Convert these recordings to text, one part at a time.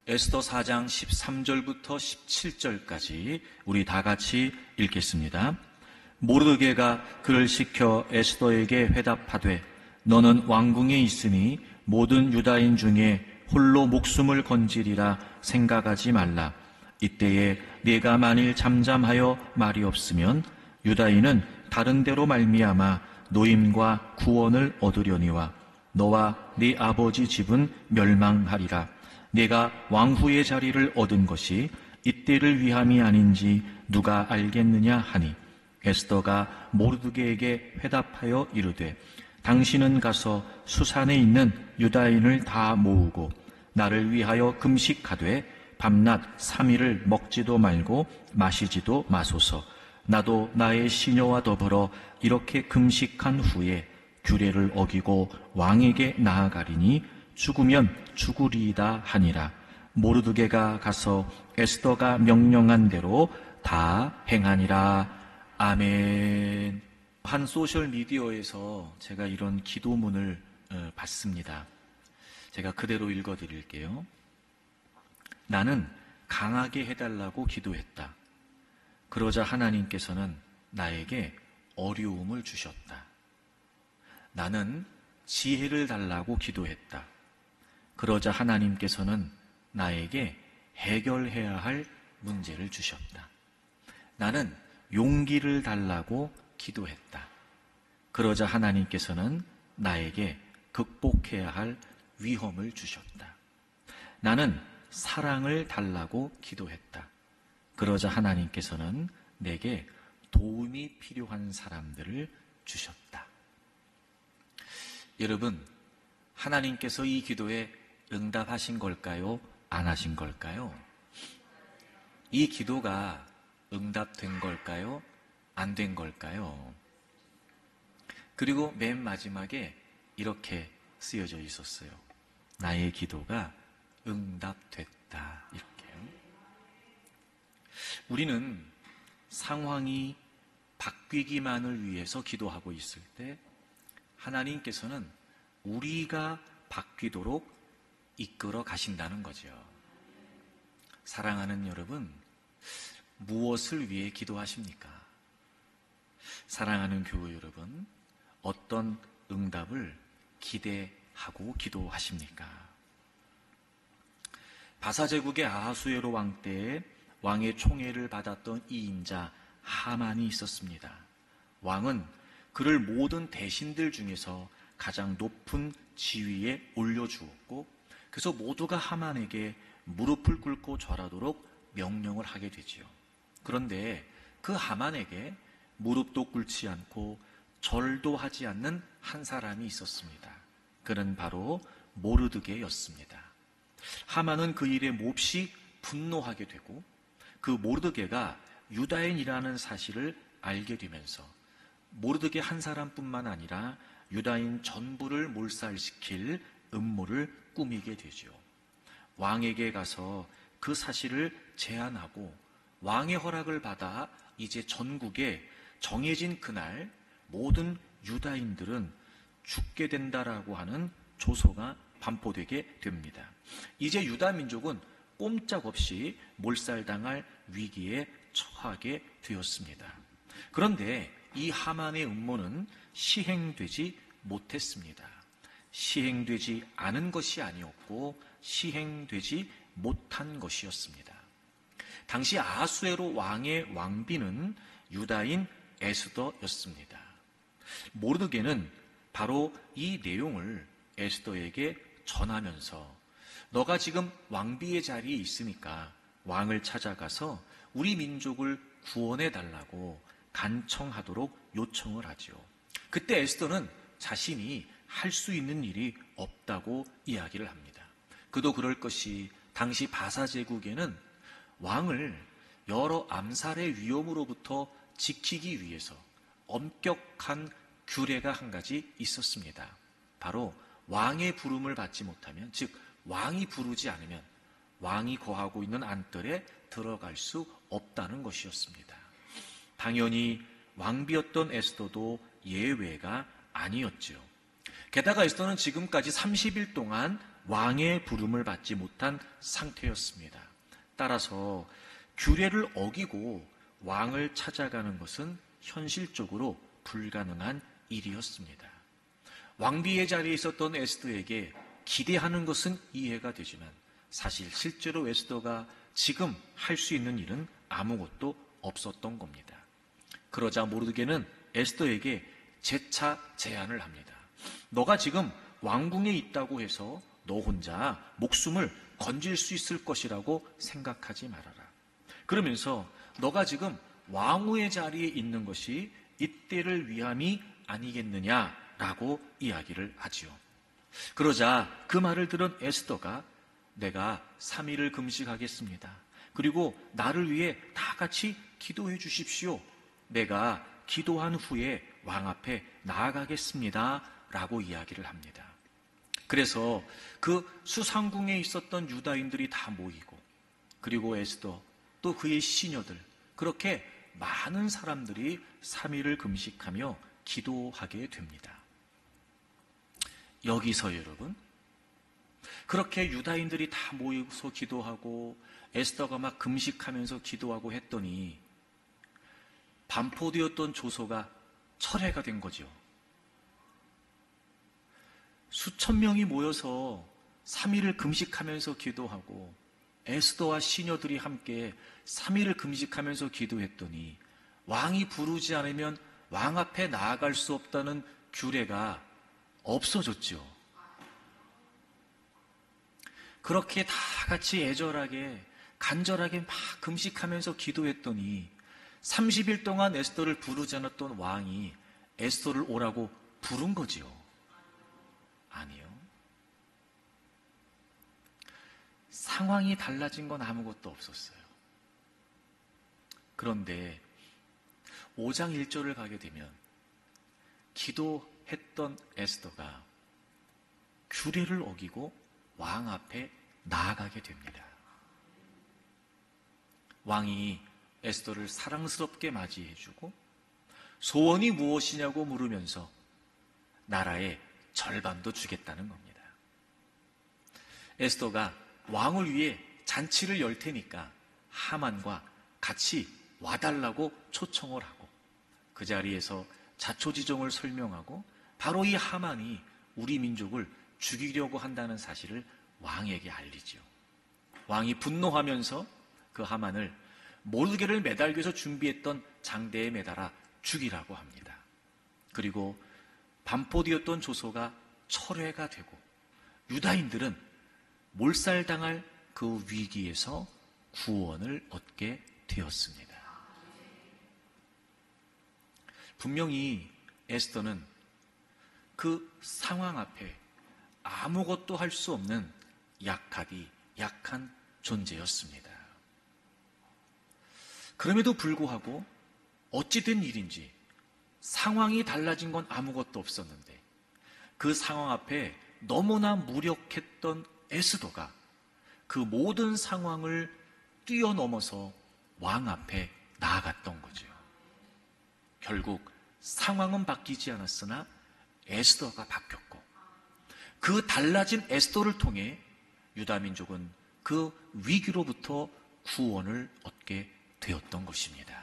에스더 4장 13절부터 17절까지 우리 다 같이 읽겠습니다. 모르드게가 그를 시켜 에스더에게 회답하되 너는 왕궁에 있으니 모든 유다인 중에 홀로 목숨을 건지리라 생각하지 말라. 이때에 네가 만일 잠잠하여 말이 없으면 유다인은 다른 데로 말미암아 노임과 구원을 얻으려니와 너와 네 아버지 집은 멸망하리라. 네가 왕후의 자리를 얻은 것이 이때를 위함이 아닌지 누가 알겠느냐 하니 에스더가 모르드게에게 회답하여 이르되 당신은 가서 수산에 있는 유다인을 다 모으고 나를 위하여 금식하되 밤낮 3일을 먹지도 말고 마시지도 마소서. 나도 나의 시녀와 더불어 이렇게 금식한 후에 규례를 어기고 왕에게 나아가리니 죽으면 죽으리이다 하니라. 모르드게가 가서 에스더가 명령한 대로 다 행하니라. 아멘. 한 소셜미디어에서 제가 이런 기도문을 봤습니다. 제가 그대로 읽어드릴게요. 나는 강하게 해달라고 기도했다. 그러자 하나님께서는 나에게 어려움을 주셨다. 나는 지혜를 달라고 기도했다. 그러자 하나님께서는 나에게 해결해야 할 문제를 주셨다. 나는 용기를 달라고 기도했다. 그러자 하나님께서는 나에게 극복해야 할 위험을 주셨다. 나는 사랑을 달라고 기도했다. 그러자 하나님께서는 내게 도움이 필요한 사람들을 주셨다. 여러분, 하나님께서 이 기도에 응답하신 걸까요? 안 하신 걸까요? 이 기도가 응답된 걸까요? 안 된 걸까요? 그리고 맨 마지막에 이렇게 쓰여져 있었어요. 나의 기도가 응답됐다. 이렇게요. 우리는 상황이 바뀌기만을 위해서 기도하고 있을 때 하나님께서는 우리가 바뀌도록 이끌어 가신다는 거죠. 사랑하는 여러분, 무엇을 위해 기도하십니까? 사랑하는 교회 여러분, 어떤 응답을 기대하고 기도하십니까? 바사제국의 아하수에로 왕 때에 왕의 총애를 받았던 이 인자 하만이 있었습니다. 왕은 그를 모든 대신들 중에서 가장 높은 지위에 올려주었고, 그래서 모두가 하만에게 무릎을 꿇고 절하도록 명령을 하게 되지요. 그런데 그 하만에게 무릎도 꿇지 않고 절도 하지 않는 한 사람이 있었습니다. 그는 바로 모르드게였습니다. 하만은 그 일에 몹시 분노하게 되고, 그 모르드게가 유다인이라는 사실을 알게 되면서 모르드게 한 사람뿐만 아니라 유다인 전부를 몰살시킬 음모를 꾸미게 되죠. 왕에게 가서 그 사실을 제안하고 왕의 허락을 받아 이제 전국에 정해진 그날 모든 유다인들은 죽게 된다라고 하는 조서가 반포되게 됩니다. 이제 유다 민족은 꼼짝없이 몰살당할 위기에 처하게 되었습니다. 그런데 이 하만의 음모는 시행되지 못했습니다. 시행되지 않은 것이 아니었고 시행되지 못한 것이었습니다. 당시 아하수에로 왕의 왕비는 유다인 에스더였습니다. 모르드게는 바로 이 내용을 에스더에게 전하면서 너가 지금 왕비의 자리에 있으니까 왕을 찾아가서 우리 민족을 구원해 달라고 간청하도록 요청을 하죠. 그때 에스더는 자신이 할 수 있는 일이 없다고 이야기를 합니다. 그도 그럴 것이 당시 바사제국에는 왕을 여러 암살의 위험으로부터 지키기 위해서 엄격한 규례가 한 가지 있었습니다. 바로 왕의 부름을 받지 못하면, 즉 왕이 부르지 않으면 왕이 거하고 있는 안뜰에 들어갈 수 없다는 것이었습니다. 당연히 왕비였던 에스더도 예외가 아니었죠. 게다가 에스더는 지금까지 30일 동안 왕의 부름을 받지 못한 상태였습니다. 따라서 규례를 어기고 왕을 찾아가는 것은 현실적으로 불가능한 일이었습니다. 왕비의 자리에 있었던 에스더에게 기대하는 것은 이해가 되지만 사실 실제로 에스더가 지금 할 수 있는 일은 아무것도 없었던 겁니다. 그러자 모르드게는 에스더에게 재차 제안을 합니다. 너가 지금 왕궁에 있다고 해서 너 혼자 목숨을 건질 수 있을 것이라고 생각하지 말아라. 그러면서 너가 지금 왕후의 자리에 있는 것이 이때를 위함이 아니겠느냐라고 이야기를 하지요. 그러자 그 말을 들은 에스더가 내가 3일을 금식하겠습니다. 그리고 나를 위해 다 같이 기도해 주십시오. 내가 기도한 후에 왕 앞에 나아가겠습니다. 라고 이야기를 합니다. 그래서 그 수상궁에 있었던 유다인들이 다 모이고 그리고 에스더 또 그의 시녀들 그렇게 많은 사람들이 3일을 금식하며 기도하게 됩니다. 여기서 여러분 그렇게 유다인들이 다 모여서 기도하고 에스더가 막 금식하면서 기도하고 했더니 반포되었던 조소가 철회가 된 거죠. 수천 명이 모여서 3일을 금식하면서 기도하고 에스더와 시녀들이 함께 3일을 금식하면서 기도했더니 왕이 부르지 않으면 왕 앞에 나아갈 수 없다는 규례가 없어졌죠. 그렇게 다 같이 애절하게 간절하게 막 금식하면서 기도했더니 30일 동안 에스더를 부르지 않았던 왕이 에스더를 오라고 부른 거지요. 아니요. 상황이 달라진 건 아무것도 없었어요. 그런데 5장 1절을 가게 되면 기도했던 에스더가 규례를 어기고 왕 앞에 나아가게 됩니다. 왕이 에스더를 사랑스럽게 맞이해주고 소원이 무엇이냐고 물으면서 나라의 절반도 주겠다는 겁니다. 에스더가 왕을 위해 잔치를 열 테니까 하만과 같이 와달라고 초청을 하고 그 자리에서 자초지종을 설명하고 바로 이 하만이 우리 민족을 죽이려고 한다는 사실을 왕에게 알리죠. 왕이 분노하면서 그 하만을 모르드게를 매달기 위해서 준비했던 장대에 매달아 죽이라고 합니다. 그리고 반포되었던 조소가 철회가 되고 유다인들은 몰살당할 그 위기에서 구원을 얻게 되었습니다. 분명히 에스더는 그 상황 앞에 아무것도 할 수 없는 약한 존재였습니다. 그럼에도 불구하고 어찌된 일인지 상황이 달라진 건 아무것도 없었는데 그 상황 앞에 너무나 무력했던 에스더가 그 모든 상황을 뛰어넘어서 왕 앞에 나아갔던 거죠. 결국 상황은 바뀌지 않았으나 에스더가 바뀌었고 그 달라진 에스더를 통해 유다민족은 그 위기로부터 구원을 얻게 되었던 것입니다.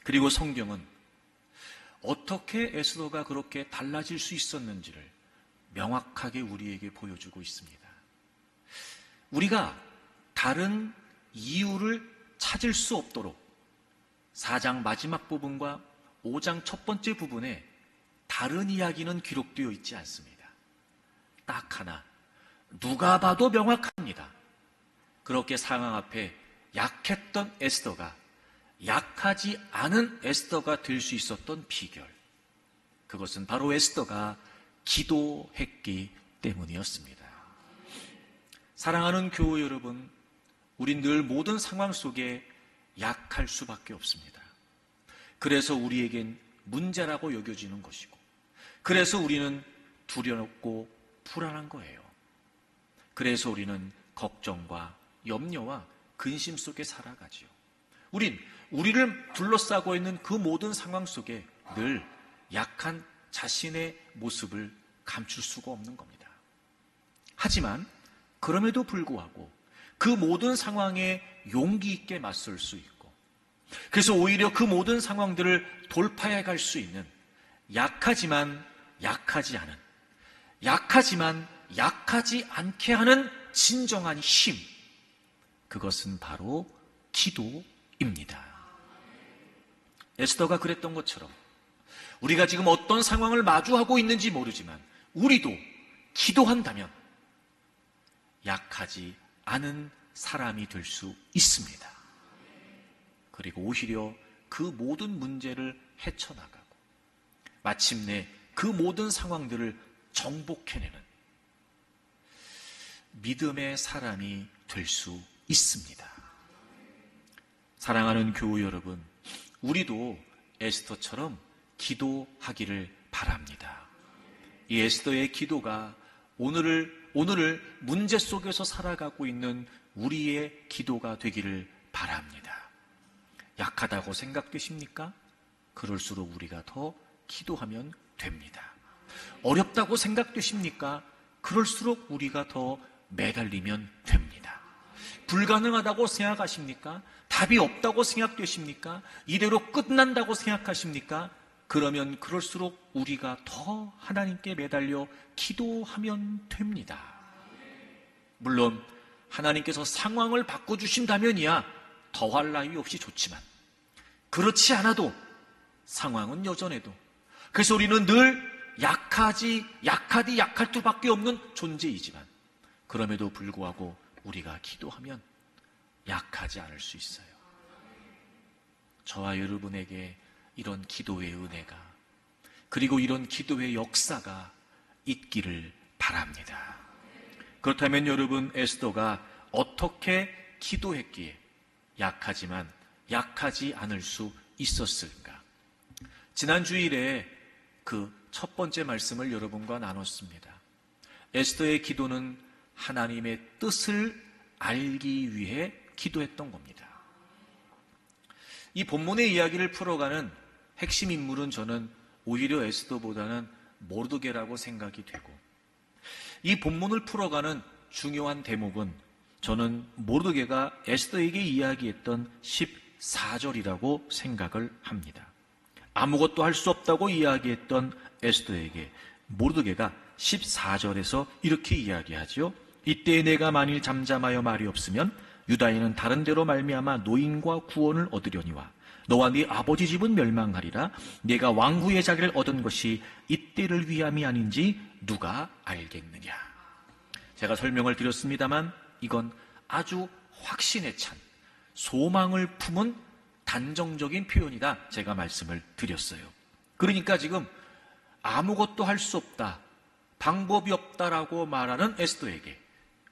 그리고 성경은 어떻게 에스더가 그렇게 달라질 수 있었는지를 명확하게 우리에게 보여주고 있습니다. 우리가 다른 이유를 찾을 수 없도록 4장 마지막 부분과 5장 첫 번째 부분에 다른 이야기는 기록되어 있지 않습니다. 딱 하나, 누가 봐도 명확합니다. 그렇게 상황 앞에 약했던 에스더가 약하지 않은 에스더가 될 수 있었던 비결, 그것은 바로 에스더가 기도했기 때문이었습니다. 사랑하는 교우 여러분, 우린 늘 모든 상황 속에 약할 수밖에 없습니다. 그래서 우리에겐 문제라고 여겨지는 것이고, 그래서 우리는 두렵고 불안한 거예요. 그래서 우리는 걱정과 염려와 근심 속에 살아가지요. 우리를 둘러싸고 있는 그 모든 상황 속에 늘 약한 자신의 모습을 감출 수가 없는 겁니다. 하지만 그럼에도 불구하고 그 모든 상황에 용기 있게 맞설 수 있고, 그래서 오히려 그 모든 상황들을 돌파해 갈 수 있는 약하지만 약하지 않은, 약하지만 약하지 않게 하는 진정한 힘, 그것은 바로 기도입니다. 에스더가 그랬던 것처럼 우리가 지금 어떤 상황을 마주하고 있는지 모르지만 우리도 기도한다면 약하지 않은 사람이 될 수 있습니다. 그리고 오히려 그 모든 문제를 헤쳐나가고 마침내 그 모든 상황들을 정복해내는 믿음의 사람이 될 수 있습니다. 사랑하는 교우 여러분, 우리도 에스더처럼 기도하기를 바랍니다. 이 에스더의 기도가 오늘을 문제 속에서 살아가고 있는 우리의 기도가 되기를 바랍니다. 약하다고 생각되십니까? 그럴수록 우리가 더 기도하면 됩니다. 어렵다고 생각되십니까? 그럴수록 우리가 더 매달리면 됩니다. 불가능하다고 생각하십니까? 답이 없다고 생각되십니까? 이대로 끝난다고 생각하십니까? 그러면 그럴수록 우리가 더 하나님께 매달려 기도하면 됩니다. 물론 하나님께서 상황을 바꿔주신다면이야 더할 나위 없이 좋지만, 그렇지 않아도 상황은 여전해도, 그래서 우리는 늘 약하디 약할 수밖에 없는 존재이지만, 그럼에도 불구하고 우리가 기도하면 약하지 않을 수 있어요. 저와 여러분에게 이런 기도의 은혜가, 그리고 이런 기도의 역사가 있기를 바랍니다. 그렇다면 여러분, 에스더가 어떻게 기도했기에 약하지만 약하지 않을 수 있었을까? 지난 주일에 그 첫 번째 말씀을 여러분과 나눴습니다. 에스더의 기도는 하나님의 뜻을 알기 위해 기도했던 겁니다. 이 본문의 이야기를 풀어가는 핵심 인물은 저는 오히려 에스더보다는 모르드게라고 생각이 되고, 이 본문을 풀어가는 중요한 대목은 저는 모르드게가 에스더에게 이야기했던 14절이라고 생각을 합니다. 아무것도 할 수 없다고 이야기했던 에스더에게 모르드게가 14절에서 이렇게 이야기하죠. 이때 내가 만일 잠잠하여 말이 없으면 유다인은 다른 데로 말미암아 노임과 구원을 얻으려니와 너와 네 아버지 집은 멸망하리라. 네가 왕후의 자리를 얻은 것이 이때를 위함이 아닌지 누가 알겠느냐. 제가 설명을 드렸습니다만 이건 아주 확신에 찬 소망을 품은 단정적인 표현이다, 제가 말씀을 드렸어요. 그러니까 지금 아무것도 할 수 없다, 방법이 없다라고 말하는 에스더에게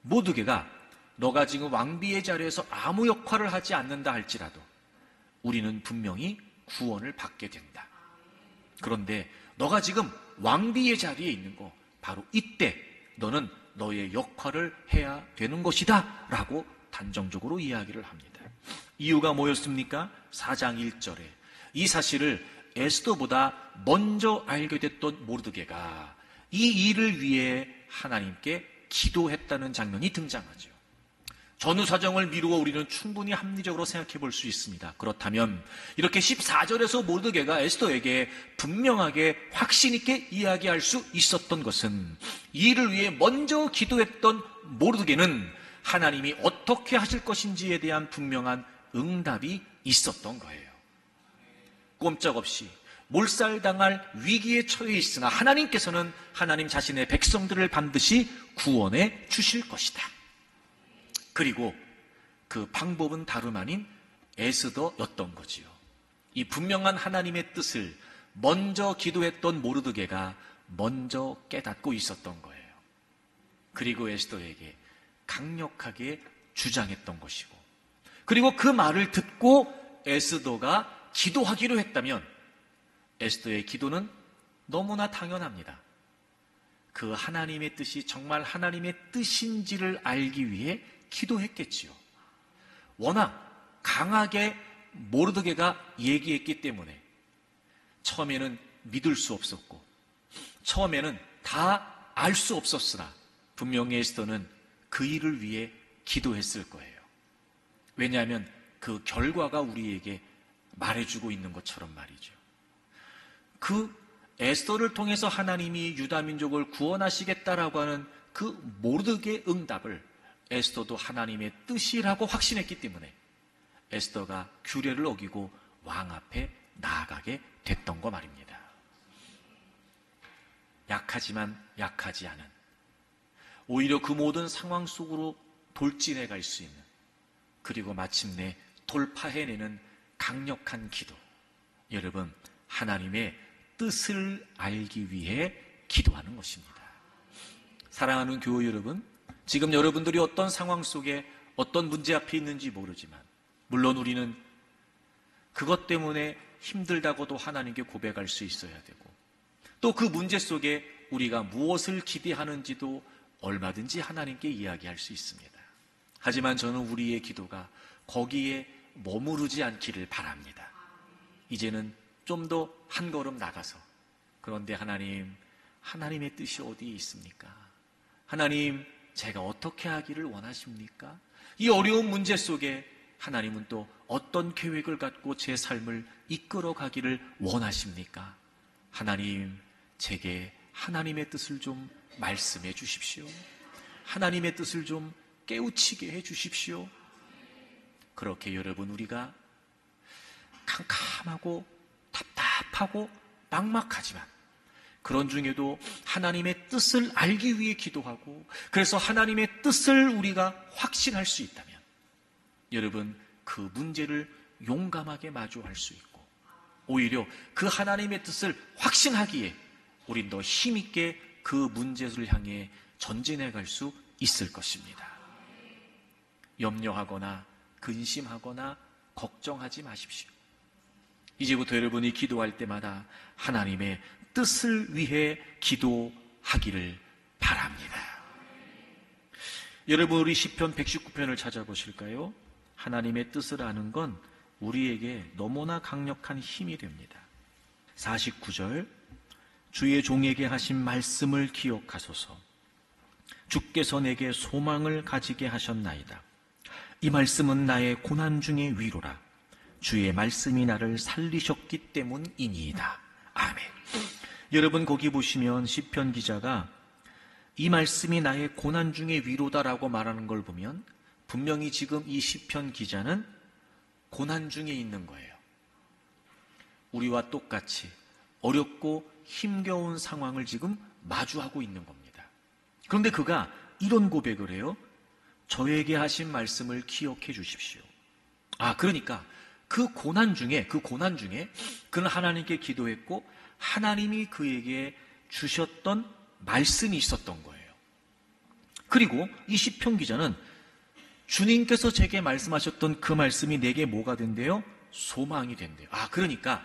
모르드게가 너가 지금 왕비의 자리에서 아무 역할을 하지 않는다 할지라도 우리는 분명히 구원을 받게 된다. 그런데 너가 지금 왕비의 자리에 있는 거, 바로 이때 너는 너의 역할을 해야 되는 것이다 라고 단정적으로 이야기를 합니다. 이유가 뭐였습니까? 4장 1절에 이 사실을 에스더보다 먼저 알게 됐던 모르드게가 이 일을 위해 하나님께 기도했다는 장면이 등장하죠. 전후 사정을 미루어 우리는 충분히 합리적으로 생각해 볼 수 있습니다. 그렇다면 이렇게 14절에서 모르드게가 에스더에게 분명하게 확신 있게 이야기할 수 있었던 것은 이 일을 위해 먼저 기도했던 모르드게는 하나님이 어떻게 하실 것인지에 대한 분명한 응답이 있었던 거예요. 꼼짝없이 몰살당할 위기에 처해 있으나 하나님께서는 하나님 자신의 백성들을 반드시 구원해 주실 것이다. 그리고 그 방법은 다름 아닌 에스더였던 거지요. 이 분명한 하나님의 뜻을 먼저 기도했던 모르드게가 먼저 깨닫고 있었던 거예요. 그리고 에스더에게 강력하게 주장했던 것이고, 그리고 그 말을 듣고 에스더가 기도하기로 했다면 에스더의 기도는 너무나 당연합니다. 그 하나님의 뜻이 정말 하나님의 뜻인지를 알기 위해 기도했겠지요. 워낙 강하게 모르드게가 얘기했기 때문에 처음에는 믿을 수 없었고, 처음에는 다 알 수 없었으나 분명히 에스더는 그 일을 위해 기도했을 거예요. 왜냐하면 그 결과가 우리에게 말해주고 있는 것처럼 말이죠. 그 에스더를 통해서 하나님이 유다 민족을 구원하시겠다라고 하는 그 모르드게의 응답을 에스더도 하나님의 뜻이라고 확신했기 때문에 에스더가 규례를 어기고 왕 앞에 나아가게 됐던 거 말입니다. 약하지만 약하지 않은, 오히려 그 모든 상황 속으로 돌진해 갈 수 있는, 그리고 마침내 돌파해내는 강력한 기도. 여러분, 하나님의 뜻을 알기 위해 기도하는 것입니다. 사랑하는 교우 여러분, 지금 여러분들이 어떤 상황 속에 어떤 문제 앞에 있는지 모르지만, 물론 우리는 그것 때문에 힘들다고도 하나님께 고백할 수 있어야 되고, 또 그 문제 속에 우리가 무엇을 기대하는지도 얼마든지 하나님께 이야기할 수 있습니다. 하지만 저는 우리의 기도가 거기에 머무르지 않기를 바랍니다. 이제는 좀 더 한 걸음 나가서, 그런데 하나님, 하나님의 뜻이 어디에 있습니까? 하나님, 제가 어떻게 하기를 원하십니까? 이 어려운 문제 속에 하나님은 또 어떤 계획을 갖고 제 삶을 이끌어 가기를 원하십니까? 하나님, 제게 하나님의 뜻을 좀 말씀해 주십시오. 하나님의 뜻을 좀 깨우치게 해 주십시오. 그렇게 여러분, 우리가 캄캄하고 답답하고 막막하지만 그런 중에도 하나님의 뜻을 알기 위해 기도하고, 그래서 하나님의 뜻을 우리가 확신할 수 있다면 여러분, 그 문제를 용감하게 마주할 수 있고, 오히려 그 하나님의 뜻을 확신하기에 우린 더 힘있게 그 문제를 향해 전진해 갈 수 있을 것입니다. 염려하거나 근심하거나 걱정하지 마십시오. 이제부터 여러분이 기도할 때마다 하나님의 뜻을 위해 기도하기를 바랍니다. 여러분, 우리 시편 119편을 찾아보실까요? 하나님의 뜻을 아는 건 우리에게 너무나 강력한 힘이 됩니다. 49절, 주의 종에게 하신 말씀을 기억하소서. 주께서 내게 소망을 가지게 하셨나이다. 이 말씀은 나의 고난 중의 위로라. 주의 말씀이 나를 살리셨기 때문이니이다. 아멘. 여러분, 거기 보시면 시편 기자가 이 말씀이 나의 고난 중의 위로다라고 말하는 걸 보면 분명히 지금 이 시편 기자는 고난 중에 있는 거예요. 우리와 똑같이 어렵고 힘겨운 상황을 지금 마주하고 있는 겁니다. 그런데 그가 이런 고백을 해요. 저에게 하신 말씀을 기억해 주십시오. 그러니까 그 고난 중에 그는 하나님께 기도했고 하나님이 그에게 주셨던 말씀이 있었던 거예요. 그리고 이 시편 기자는 주님께서 제게 말씀하셨던 그 말씀이 내게 뭐가 된대요? 소망이 된대요. 그러니까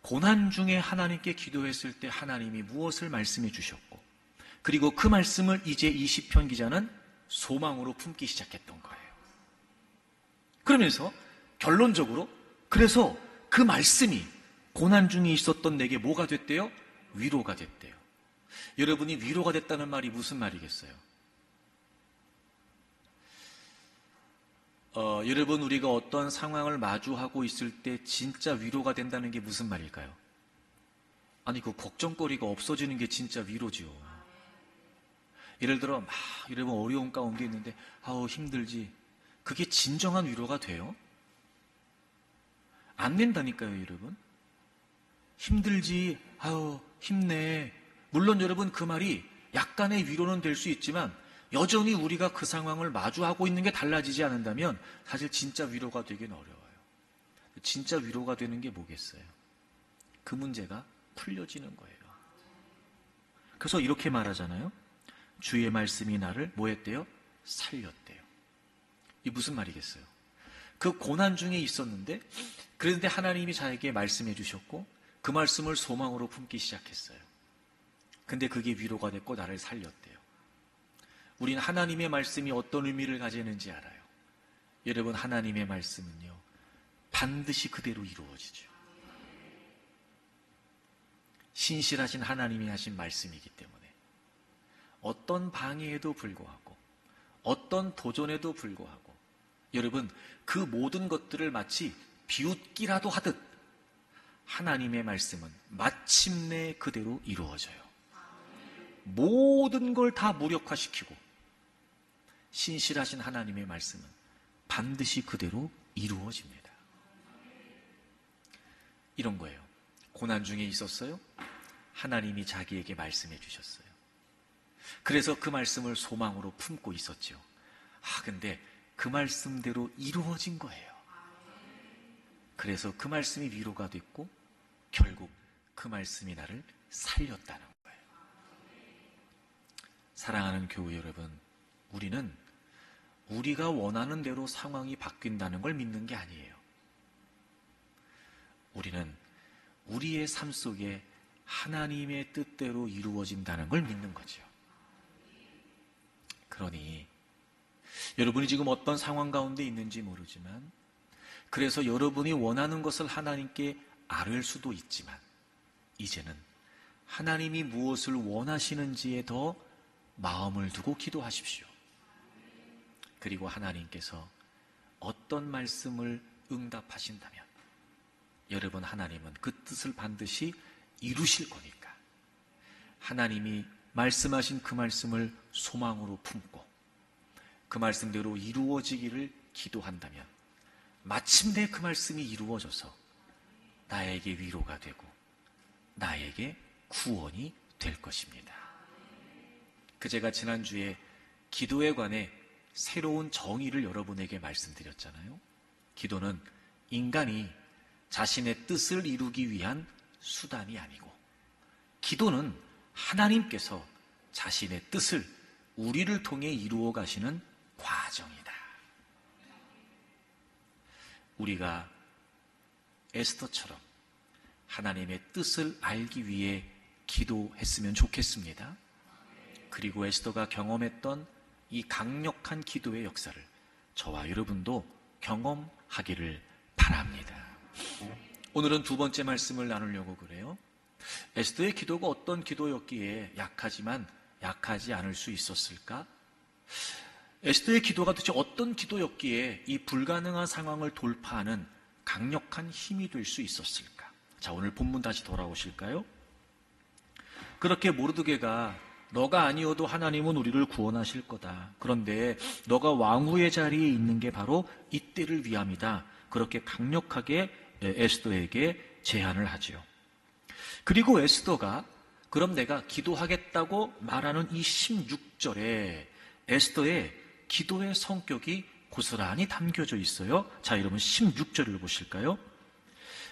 고난 중에 하나님께 기도했을 때 하나님이 무엇을 말씀해 주셨고, 그리고 그 말씀을 이제 이 시편 기자는 소망으로 품기 시작했던 거예요. 그러면서 결론적으로, 그래서 그 말씀이 고난 중에 있었던 내게 뭐가 됐대요? 위로가 됐대요. 여러분이 위로가 됐다는 말이 무슨 말이겠어요? 여러분, 우리가 어떤 상황을 마주하고 있을 때 진짜 위로가 된다는 게 무슨 말일까요? 그 걱정거리가 없어지는 게 진짜 위로지요. 예를 들어 여러분 어려운 가운데 있는데 힘들지. 그게 진정한 위로가 돼요? 안 된다니까요, 여러분. 힘들지, 힘내. 물론 여러분, 그 말이 약간의 위로는 될 수 있지만 여전히 우리가 그 상황을 마주하고 있는 게 달라지지 않는다면 사실 진짜 위로가 되긴 어려워요. 진짜 위로가 되는 게 뭐겠어요? 그 문제가 풀려지는 거예요. 그래서 이렇게 말하잖아요. 주의 말씀이 나를 뭐 했대요? 살렸대요. 이게 무슨 말이겠어요? 그 고난 중에 있었는데, 그런데 하나님이 자에게 말씀해 주셨고 그 말씀을 소망으로 품기 시작했어요. 근데 그게 위로가 됐고 나를 살렸대요. 우리는 하나님의 말씀이 어떤 의미를 가지는지 알아요. 여러분, 하나님의 말씀은요, 반드시 그대로 이루어지죠. 신실하신 하나님이 하신 말씀이기 때문에 어떤 방해에도 불구하고, 어떤 도전에도 불구하고, 여러분, 그 모든 것들을 마치 비웃기라도 하듯 하나님의 말씀은 마침내 그대로 이루어져요. 모든 걸 다 무력화시키고 신실하신 하나님의 말씀은 반드시 그대로 이루어집니다. 이런 거예요. 고난 중에 있었어요? 하나님이 자기에게 말씀해 주셨어요. 그래서 그 말씀을 소망으로 품고 있었죠. 근데 그 말씀대로 이루어진 거예요. 그래서 그 말씀이 위로가 됐고 결국 그 말씀이 나를 살렸다는 거예요. 사랑하는 교우 여러분, 우리는 우리가 원하는 대로 상황이 바뀐다는 걸 믿는 게 아니에요. 우리는 우리의 삶 속에 하나님의 뜻대로 이루어진다는 걸 믿는 거죠. 그러니 여러분이 지금 어떤 상황 가운데 있는지 모르지만, 그래서 여러분이 원하는 것을 하나님께 아뢰을 수도 있지만, 이제는 하나님이 무엇을 원하시는지에 더 마음을 두고 기도하십시오. 그리고 하나님께서 어떤 말씀을 응답하신다면 여러분, 하나님은 그 뜻을 반드시 이루실 거니까 하나님이 말씀하신 그 말씀을 소망으로 품고 그 말씀대로 이루어지기를 기도한다면 마침내 그 말씀이 이루어져서 나에게 위로가 되고 나에게 구원이 될 것입니다. 제가 지난주에 기도에 관해 새로운 정의를 여러분에게 말씀드렸잖아요. 기도는 인간이 자신의 뜻을 이루기 위한 수단이 아니고, 기도는 하나님께서 자신의 뜻을 우리를 통해 이루어 가시는 과정이다. 우리가 에스더처럼 하나님의 뜻을 알기 위해 기도했으면 좋겠습니다. 그리고 에스더가 경험했던 이 강력한 기도의 역사를 저와 여러분도 경험하기를 바랍니다. 오늘은 두 번째 말씀을 나누려고 그래요. 에스더의 기도가 어떤 기도였기에 약하지만 약하지 않을 수 있었을까? 에스더의 기도가 도대체 어떤 기도였기에 이 불가능한 상황을 돌파하는 강력한 힘이 될 수 있었을까? 자, 오늘 본문 다시 돌아오실까요? 그렇게 모르드게가 너가 아니어도 하나님은 우리를 구원하실 거다. 그런데 너가 왕후의 자리에 있는 게 바로 이때를 위함이다. 그렇게 강력하게 에스더에게 제안을 하죠. 그리고 에스더가 그럼 내가 기도하겠다고 말하는 이 16절에 에스더의 기도의 성격이 고스란히 담겨져 있어요. 자, 여러분 16절을 보실까요?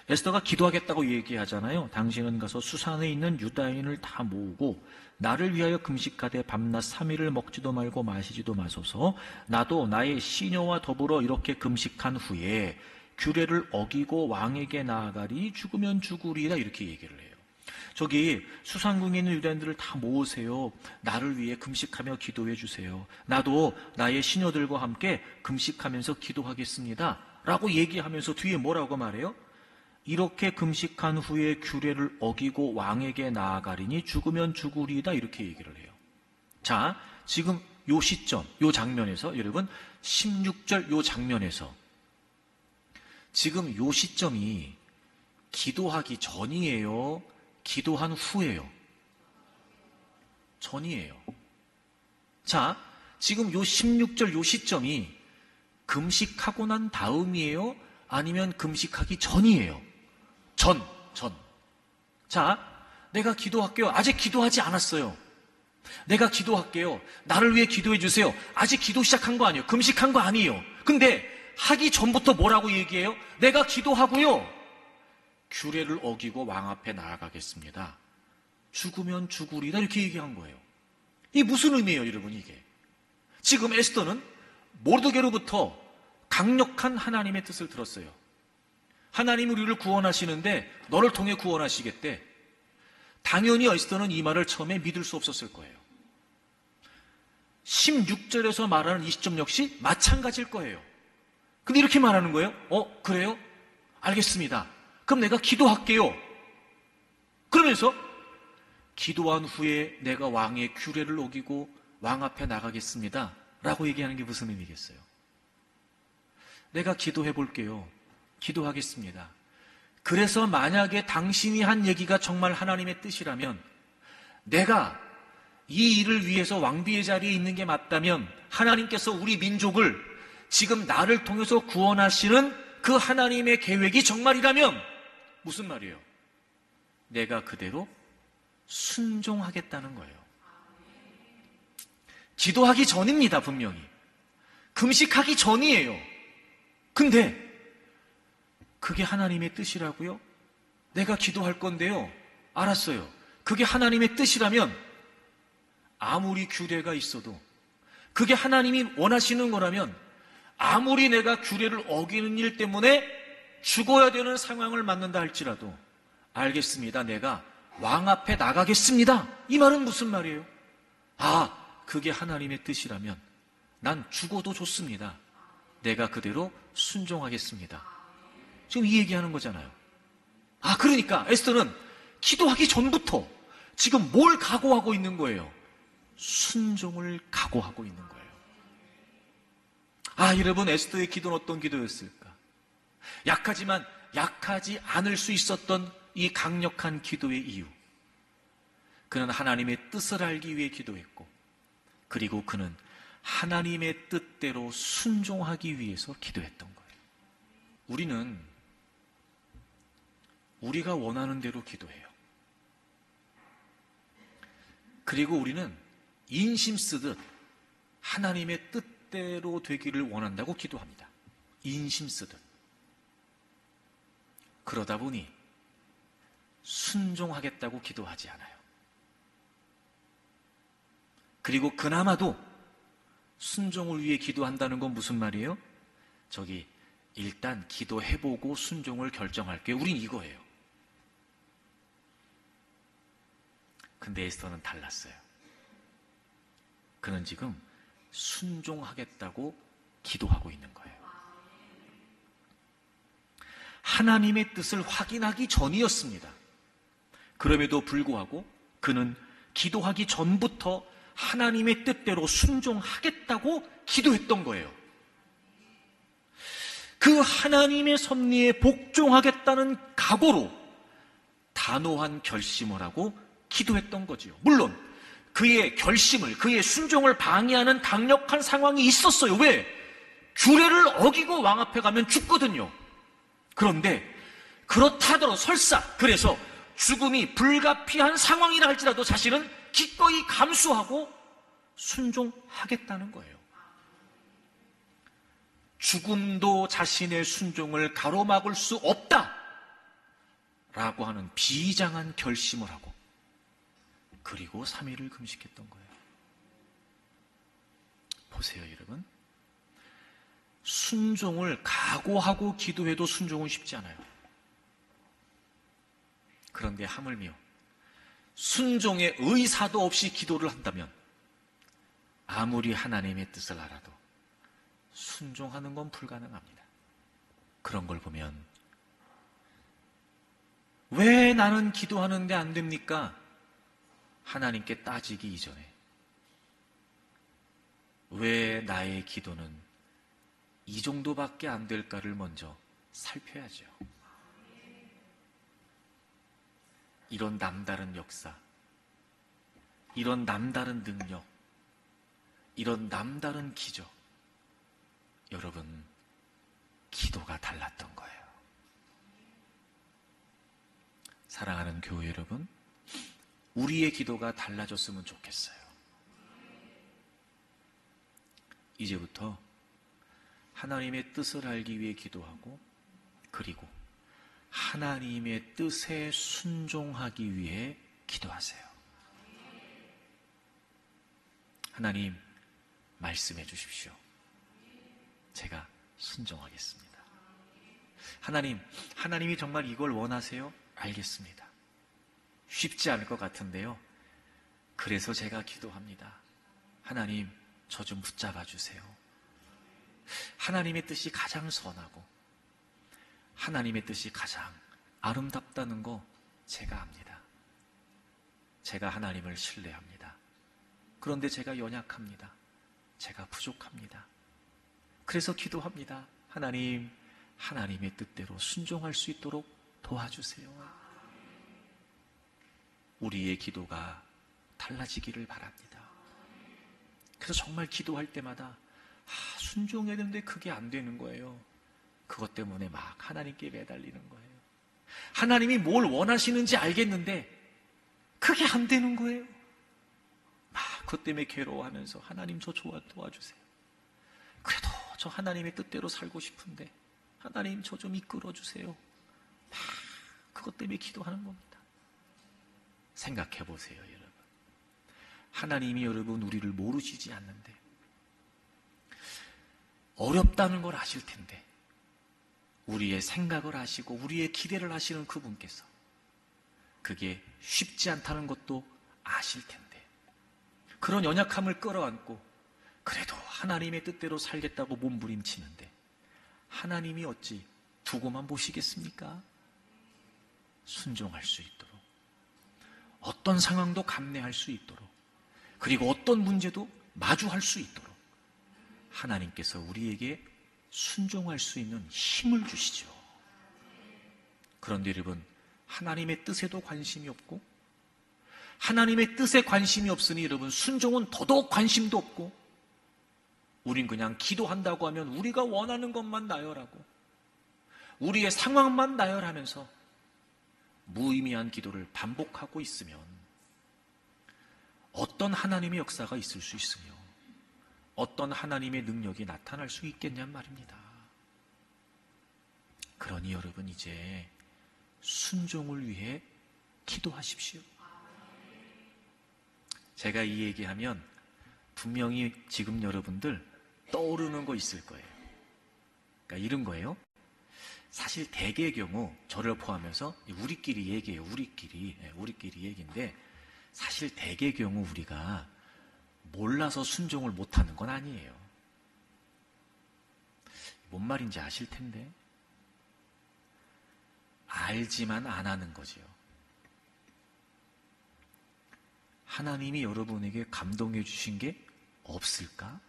에스더가 기도하겠다고 얘기하잖아요. 당신은 가서 수산에 있는 유다인을 다 모으고 나를 위하여 금식하되 밤낮 3일을 먹지도 말고 마시지도 마소서. 나도 나의 시녀와 더불어 이렇게 금식한 후에 규례를 어기고 왕에게 나아가리. 죽으면 죽으리라. 이렇게 얘기를 해요. 저기 수산궁에 있는 유다인들을 다 모으세요. 나를 위해 금식하며 기도해 주세요. 나도 나의 시녀들과 함께 금식하면서 기도하겠습니다. 라고 얘기하면서 뒤에 뭐라고 말해요? 이렇게 금식한 후에 규례를 어기고 왕에게 나아가리니 죽으면 죽으리다. 이렇게 얘기를 해요. 자, 지금 요 시점, 요 장면에서 여러분 16절 요 장면에서 지금 요 시점이 기도하기 전이에요? 기도한 후예요? 전이에요. 자, 지금 요 16절 요 시점이 금식하고 난 다음이에요? 아니면 금식하기 전이에요? 전. 자, 내가 기도할게요. 아직 기도하지 않았어요. 내가 기도할게요. 나를 위해 기도해 주세요. 아직 기도 시작한 거 아니에요. 금식한 거 아니에요. 근데 하기 전부터 뭐라고 얘기해요? 내가 기도하고요. 규례를 어기고 왕 앞에 나아가겠습니다. 죽으면 죽으리다. 이렇게 얘기한 거예요. 이게 무슨 의미예요, 여러분, 이게? 지금 에스더는 모르드게로부터 강력한 하나님의 뜻을 들었어요. 하나님이 우리를 구원하시는데 너를 통해 구원하시겠대. 당연히 에스더는 이 말을 처음에 믿을 수 없었을 거예요. 16절에서 말하는 이 시점 역시 마찬가지일 거예요. 근데 이렇게 말하는 거예요. 그래요? 알겠습니다. 그럼 내가 기도할게요. 그러면서 기도한 후에 내가 왕의 규례를 어기고 왕 앞에 나가겠습니다 라고 얘기하는 게 무슨 의미겠어요? 내가 기도해 볼게요. 기도하겠습니다. 그래서 만약에 당신이 한 얘기가 정말 하나님의 뜻이라면, 내가 이 일을 위해서 왕비의 자리에 있는 게 맞다면, 하나님께서 우리 민족을 지금 나를 통해서 구원하시는 그 하나님의 계획이 정말이라면 무슨 말이에요? 내가 그대로 순종하겠다는 거예요. 기도하기 전입니다, 분명히. 금식하기 전이에요. 근데 그게 하나님의 뜻이라고요? 내가 기도할 건데요. 알았어요. 그게 하나님의 뜻이라면 아무리 규례가 있어도, 그게 하나님이 원하시는 거라면 아무리 내가 규례를 어기는 일 때문에 죽어야 되는 상황을 맞는다 할지라도, 알겠습니다. 내가 왕 앞에 나가겠습니다. 이 말은 무슨 말이에요? 그게 하나님의 뜻이라면 난 죽어도 좋습니다. 내가 그대로 순종하겠습니다. 지금 이 얘기하는 거잖아요. 그러니까 에스더는 기도하기 전부터 지금 뭘 각오하고 있는 거예요? 순종을 각오하고 있는 거예요. 여러분, 에스더의 기도는 어떤 기도였을까? 약하지만 약하지 않을 수 있었던 이 강력한 기도의 이유. 그는 하나님의 뜻을 알기 위해 기도했고, 그리고 그는 하나님의 뜻대로 순종하기 위해서 기도했던 거예요. 우리는 우리가 원하는 대로 기도해요. 그리고 우리는 인심 쓰듯 하나님의 뜻대로 되기를 원한다고 기도합니다. 인심 쓰듯. 그러다 보니 순종하겠다고 기도하지 않아요. 그리고 그나마도 순종을 위해 기도한다는 건 무슨 말이에요? 일단 기도해보고 순종을 결정할게요. 우린 이거예요. 근데 에스더는 달랐어요. 그는 지금 순종하겠다고 기도하고 있는 거예요. 하나님의 뜻을 확인하기 전이었습니다. 그럼에도 불구하고 그는 기도하기 전부터 하나님의 뜻대로 순종하겠다고 기도했던 거예요. 그 하나님의 섭리에 복종하겠다는 각오로 단호한 결심을 하고 기도했던 거지요. 물론 그의 결심을, 그의 순종을 방해하는 강력한 상황이 있었어요. 왜? 규례를 어기고 왕 앞에 가면 죽거든요. 그런데 그렇다더라도 설사 그래서 죽음이 불가피한 상황이라 할지라도 자신은 기꺼이 감수하고 순종하겠다는 거예요. 죽음도 자신의 순종을 가로막을 수 없다 라고 하는 비장한 결심을 하고, 그리고 3일을 금식했던 거예요. 보세요, 여러분. 순종을 각오하고 기도해도 순종은 쉽지 않아요. 그런데 하물며 순종의 의사도 없이 기도를 한다면 아무리 하나님의 뜻을 알아도 순종하는 건 불가능합니다. 그런 걸 보면 왜 나는 기도하는데 안 됩니까? 하나님께 따지기 이전에 왜 나의 기도는 이 정도밖에 안 될까를 먼저 살펴야죠. 이런 남다른 역사, 이런 남다른 능력, 이런 남다른 기적, 여러분, 기도가 달랐던 거예요. 사랑하는 교회 여러분, 우리의 기도가 달라졌으면 좋겠어요. 이제부터 하나님의 뜻을 알기 위해 기도하고, 그리고 하나님의 뜻에 순종하기 위해 기도하세요. 하나님, 말씀해 주십시오. 제가 순종하겠습니다. 하나님이 정말 이걸 원하세요? 알겠습니다. 쉽지 않을 것 같은데요. 그래서 제가 기도합니다. 하나님, 저 좀 붙잡아 주세요. 하나님의 뜻이 가장 선하고 하나님의 뜻이 가장 아름답다는 거 제가 압니다. 제가 하나님을 신뢰합니다. 그런데 제가 연약합니다. 제가 부족합니다. 그래서 기도합니다. 하나님, 하나님의 뜻대로 순종할 수 있도록 도와주세요. 우리의 기도가 달라지기를 바랍니다. 그래서 정말 기도할 때마다 순종해야 되는데 그게 안 되는 거예요. 그것 때문에 막 하나님께 매달리는 거예요. 하나님이 뭘 원하시는지 알겠는데 그게 안 되는 거예요. 막 그것 때문에 괴로워하면서 하나님 저 도와주세요. 그래도 저 하나님의 뜻대로 살고 싶은데 하나님 저 좀 이끌어 주세요. 막 그것 때문에 기도하는 겁니다. 생각해 보세요, 여러분. 하나님이 여러분 우리를 모르시지 않는데 어렵다는 걸 아실 텐데 우리의 생각을 아시고 우리의 기대를 아시는 그분께서 그게 쉽지 않다는 것도 아실 텐데 그런 연약함을 끌어안고 그래도 하나님의 뜻대로 살겠다고 몸부림치는데 하나님이 어찌 두고만 보시겠습니까? 순종할 수 있도록 어떤 상황도 감내할 수 있도록 그리고 어떤 문제도 마주할 수 있도록 하나님께서 우리에게 순종할 수 있는 힘을 주시죠. 그런데 여러분, 하나님의 뜻에도 관심이 없고 하나님의 뜻에 관심이 없으니 여러분 순종은 더더욱 관심도 없고 우린 그냥 기도한다고 하면 우리가 원하는 것만 나열하고 우리의 상황만 나열하면서 무의미한 기도를 반복하고 있으면 어떤 하나님의 역사가 있을 수 있으며 어떤 하나님의 능력이 나타날 수 있겠냔 말입니다. 그러니 여러분 이제 순종을 위해 기도하십시오. 제가 이 얘기하면 분명히 지금 여러분들 떠오르는 거 있을 거예요. 그러니까 이런 거예요. 사실 대개의 경우 저를 포함해서 우리끼리 얘기해요. 우리끼리 얘기인데 사실 대개의 경우 우리가 몰라서 순종을 못하는 건 아니에요. 뭔 말인지 아실 텐데 알지만 안 하는 거지요. 하나님이 여러분에게 감동해 주신 게 없을까?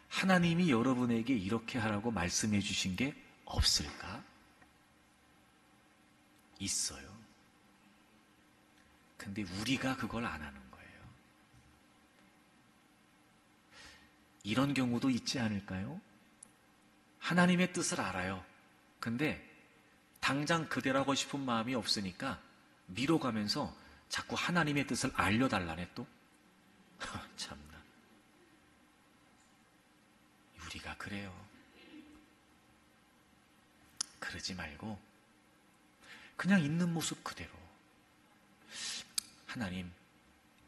하나님이 여러분에게 이렇게 하라고 말씀해 주신 게 없을까? 있어요. 근데 우리가 그걸 안 하는 거예요. 이런 경우도 있지 않을까요? 하나님의 뜻을 알아요. 근데 당장 그대로 하고 싶은 마음이 없으니까 미뤄가면서 자꾸 하나님의 뜻을 알려달라네 또. 참나. 우리가 그래요. 그러지 말고 그냥 있는 모습 그대로 하나님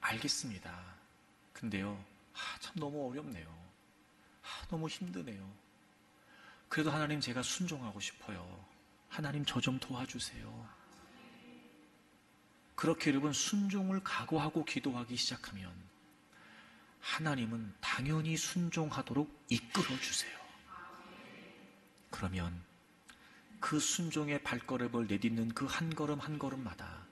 알겠습니다. 근데요 참 너무 어렵네요. 너무 힘드네요. 그래도 하나님 제가 순종하고 싶어요. 하나님 저 좀 도와주세요. 그렇게 여러분 순종을 각오하고 기도하기 시작하면 하나님은 당연히 순종하도록 이끌어 주세요. 그러면 그 순종의 발걸음을 내딛는 그 한 걸음 한 걸음마다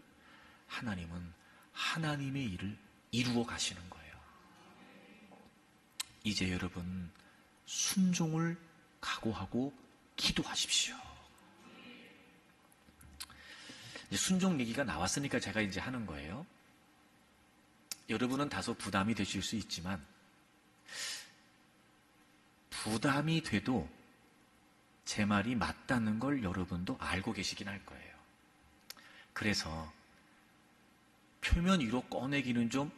하나님은 하나님의 일을 이루어 가시는 거예요. 이제 여러분 순종을 각오하고 기도하십시오. 이제 순종 얘기가 나왔으니까 제가 이제 하는 거예요. 여러분은 다소 부담이 되실 수 있지만 부담이 돼도 제 말이 맞다는 걸 여러분도 알고 계시긴 할 거예요. 그래서 표면 위로 꺼내기는 좀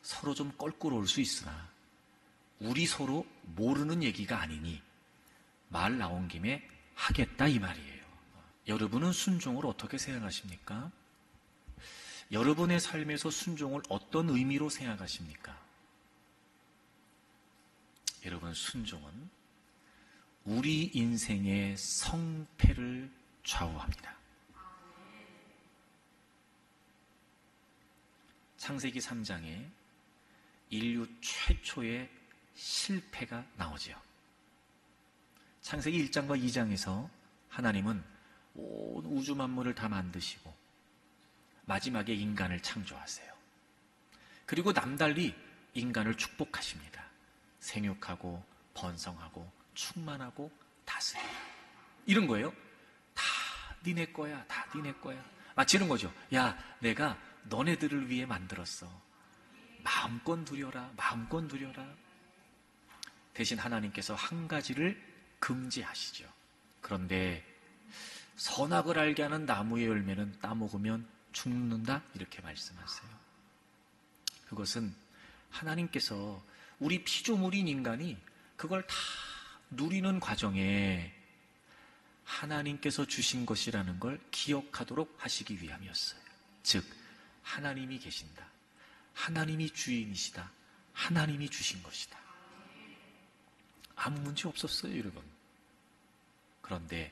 서로 좀 껄끄러울 수 있으나 우리 서로 모르는 얘기가 아니니 말 나온 김에 하겠다 이 말이에요. 여러분은 순종을 어떻게 생각하십니까? 여러분의 삶에서 순종을 어떤 의미로 생각하십니까? 여러분 순종은 우리 인생의 성패를 좌우합니다. 창세기 3장에 인류 최초의 실패가 나오죠. 창세기 1장과 2장에서 하나님은 온 우주 만물을 다 만드시고 마지막에 인간을 창조하세요. 그리고 남달리 인간을 축복하십니다. 생육하고 번성하고 충만하고 다스리라. 이런 거예요. 다 니네 거야. 다 니네 거야. 마치 이런 거죠. 야, 내가 너네들을 위해 만들었어. 마음껏 누려라. 마음껏 누려라. 대신 하나님께서 한 가지를 금지하시죠. 그런데 선악을 알게 하는 나무의 열매는 따먹으면 죽는다, 이렇게 말씀하세요. 그것은 하나님께서 우리 피조물인 인간이 그걸 다 누리는 과정에 하나님께서 주신 것이라는 걸 기억하도록 하시기 위함이었어요. 즉, 하나님이 계신다. 하나님이 주인이시다. 하나님이 주신 것이다. 아무 문제 없었어요, 여러분. 그런데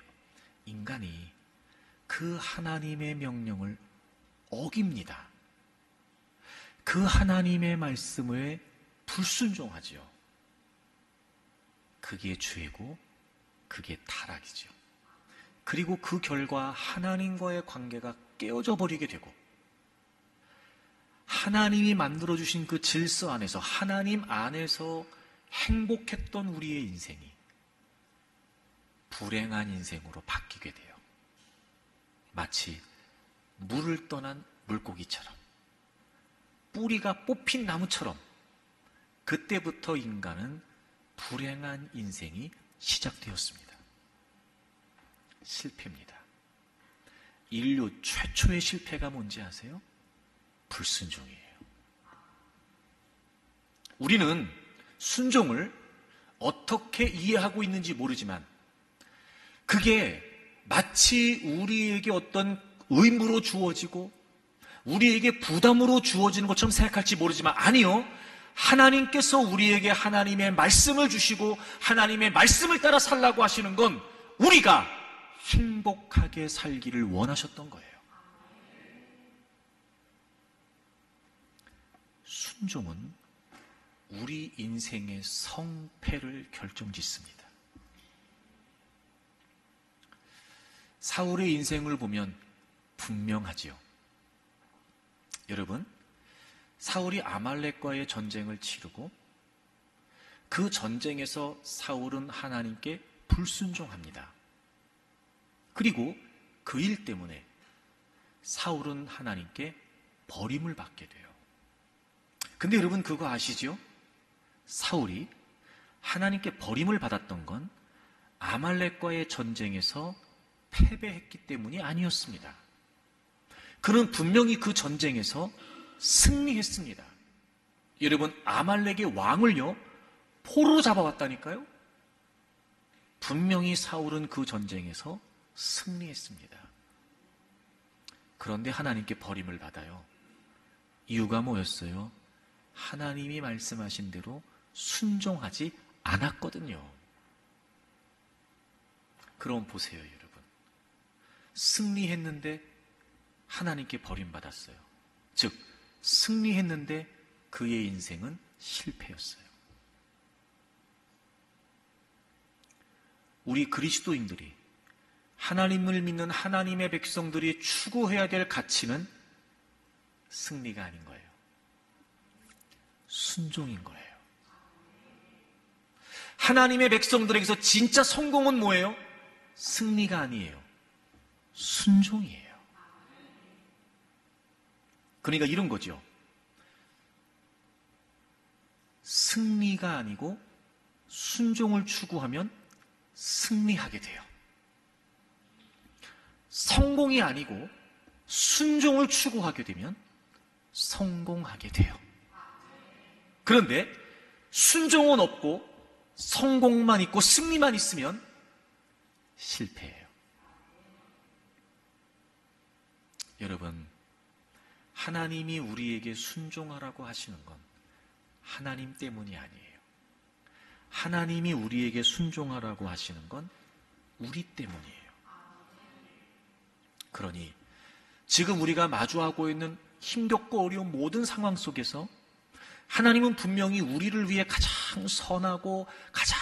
인간이 그 하나님의 명령을 어깁니다. 그 하나님의 말씀에 불순종하지요. 그게 죄고 그게 타락이죠. 그리고 그 결과 하나님과의 관계가 깨어져 버리게 되고 하나님이 만들어주신 그 질서 안에서, 하나님 안에서 행복했던 우리의 인생이 불행한 인생으로 바뀌게 돼요. 마치 물을 떠난 물고기처럼, 뿌리가 뽑힌 나무처럼 그때부터 인간은 불행한 인생이 시작되었습니다. 실패입니다. 인류 최초의 실패가 뭔지 아세요? 불순종이에요. 우리는 순종을 어떻게 이해하고 있는지 모르지만 그게 마치 우리에게 어떤 의무로 주어지고 우리에게 부담으로 주어지는 것처럼 생각할지 모르지만 아니요. 하나님께서 우리에게 하나님의 말씀을 주시고 하나님의 말씀을 따라 살라고 하시는 건 우리가 행복하게 살기를 원하셨던 거예요. 순종은 우리 인생의 성패를 결정짓습니다. 사울의 인생을 보면 분명하지요. 여러분, 사울이 아말렉과의 전쟁을 치르고 그 전쟁에서 사울은 하나님께 불순종합니다. 그리고 그 일 때문에 사울은 하나님께 버림을 받게 돼요. 근데 여러분 그거 아시죠? 사울이 하나님께 버림을 받았던 건 아말렉과의 전쟁에서 패배했기 때문이 아니었습니다. 그는 분명히 그 전쟁에서 승리했습니다. 여러분, 아말렉의 왕을요, 포로로 잡아왔다니까요? 분명히 사울은 그 전쟁에서 승리했습니다. 그런데 하나님께 버림을 받아요. 이유가 뭐였어요? 하나님이 말씀하신 대로 순종하지 않았거든요. 그럼 보세요, 여러분. 승리했는데 하나님께 버림받았어요. 즉, 승리했는데 그의 인생은 실패였어요. 우리 그리스도인들이, 하나님을 믿는 하나님의 백성들이 추구해야 될 가치는 승리가 아닌 거예요. 순종인 거예요. 하나님의 백성들에게서 진짜 성공은 뭐예요? 승리가 아니에요. 순종이에요. 그러니까 이런 거죠. 승리가 아니고 순종을 추구하면 승리하게 돼요. 성공이 아니고 순종을 추구하게 되면 성공하게 돼요. 그런데 순종은 없고 성공만 있고 승리만 있으면 실패해요. 여러분, 하나님이 우리에게 순종하라고 하시는 건 하나님 때문이 아니에요. 하나님이 우리에게 순종하라고 하시는 건 우리 때문이에요. 그러니 지금 우리가 마주하고 있는 힘겹고 어려운 모든 상황 속에서 하나님은 분명히 우리를 위해 가장 선하고 가장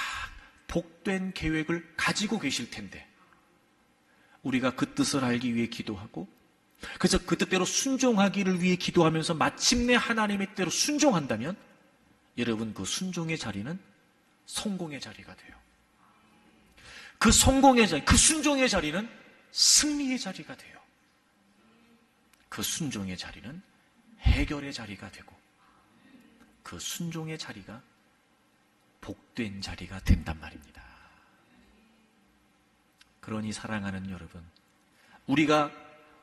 복된 계획을 가지고 계실 텐데 우리가 그 뜻을 알기 위해 기도하고 그래서 그 뜻대로 순종하기를 위해 기도하면서 마침내 하나님의 뜻대로 순종한다면 여러분 그 순종의 자리는 성공의 자리가 돼요. 그 성공의 자리, 그 순종의 자리는 승리의 자리가 돼요. 그 순종의 자리는 해결의 자리가 되고 그 순종의 자리가 복된 자리가 된단 말입니다. 그러니 사랑하는 여러분, 우리가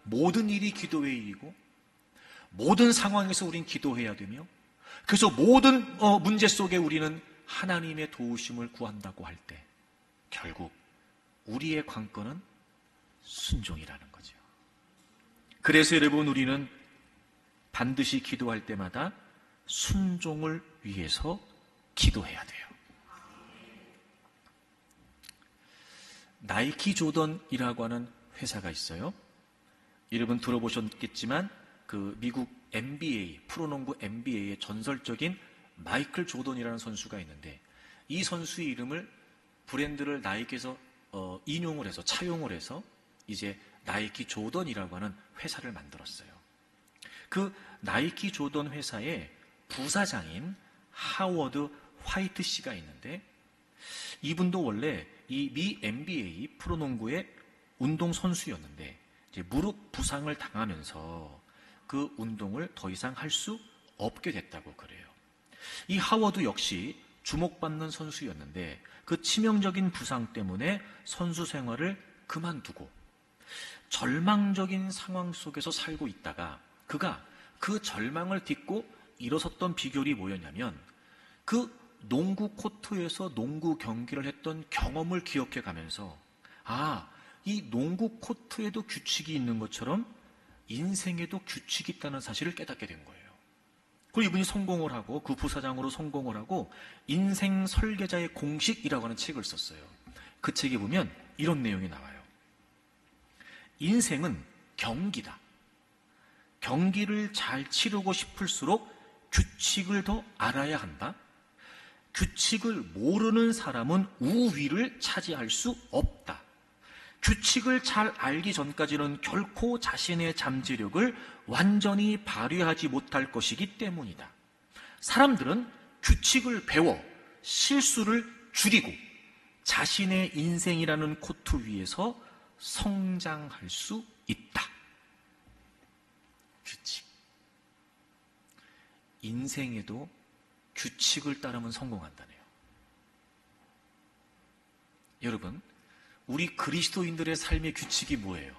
모든 일이 기도의 일이고 모든 상황에서 우린 기도해야 되며 그래서 모든 문제 속에 우리는 하나님의 도우심을 구한다고 할 때 결국 우리의 관건은 순종이라는 거죠. 그래서 여러분 우리는 반드시 기도할 때마다 순종을 위해서 기도해야 돼요. 나이키 조던이라고 하는 회사가 있어요. 여러분 들어보셨겠지만 그 미국 NBA, 프로농구 NBA의 전설적인 마이클 조던이라는 선수가 있는데 이 선수의 이름을 브랜드를 나이키에서 인용을 해서 차용을 해서 이제 나이키 조던이라고 하는 회사를 만들었어요. 그 나이키 조던 회사의 부사장인 하워드 화이트 씨가 있는데 이분도 원래 이 미 NBA 프로농구의 운동 선수였는데 이제 무릎 부상을 당하면서 그 운동을 더 이상 할 수 없게 됐다고 그래요. 이 하워드 역시 주목받는 선수였는데 그 치명적인 부상 때문에 선수 생활을 그만두고 절망적인 상황 속에서 살고 있다가 그가 그 절망을 딛고 일어섰던 비결이 뭐였냐면 그 농구 코트에서 농구 경기를 했던 경험을 기억해 가면서 이 농구 코트에도 규칙이 있는 것처럼 인생에도 규칙이 있다는 사실을 깨닫게 된 거예요. 그리고 이분이 성공을 하고 그 부사장으로 성공을 하고 인생 설계자의 공식이라고 하는 책을 썼어요. 그 책에 보면 이런 내용이 나와요. 인생은 경기다. 경기를 잘 치르고 싶을수록 규칙을 더 알아야 한다. 규칙을 모르는 사람은 우위를 차지할 수 없다. 규칙을 잘 알기 전까지는 결코 자신의 잠재력을 완전히 발휘하지 못할 것이기 때문이다. 사람들은 규칙을 배워 실수를 줄이고 자신의 인생이라는 코트 위에서 성장할 수 있다. 규칙. 인생에도 규칙을 따르면 성공한다네요. 여러분, 우리 그리스도인들의 삶의 규칙이 뭐예요?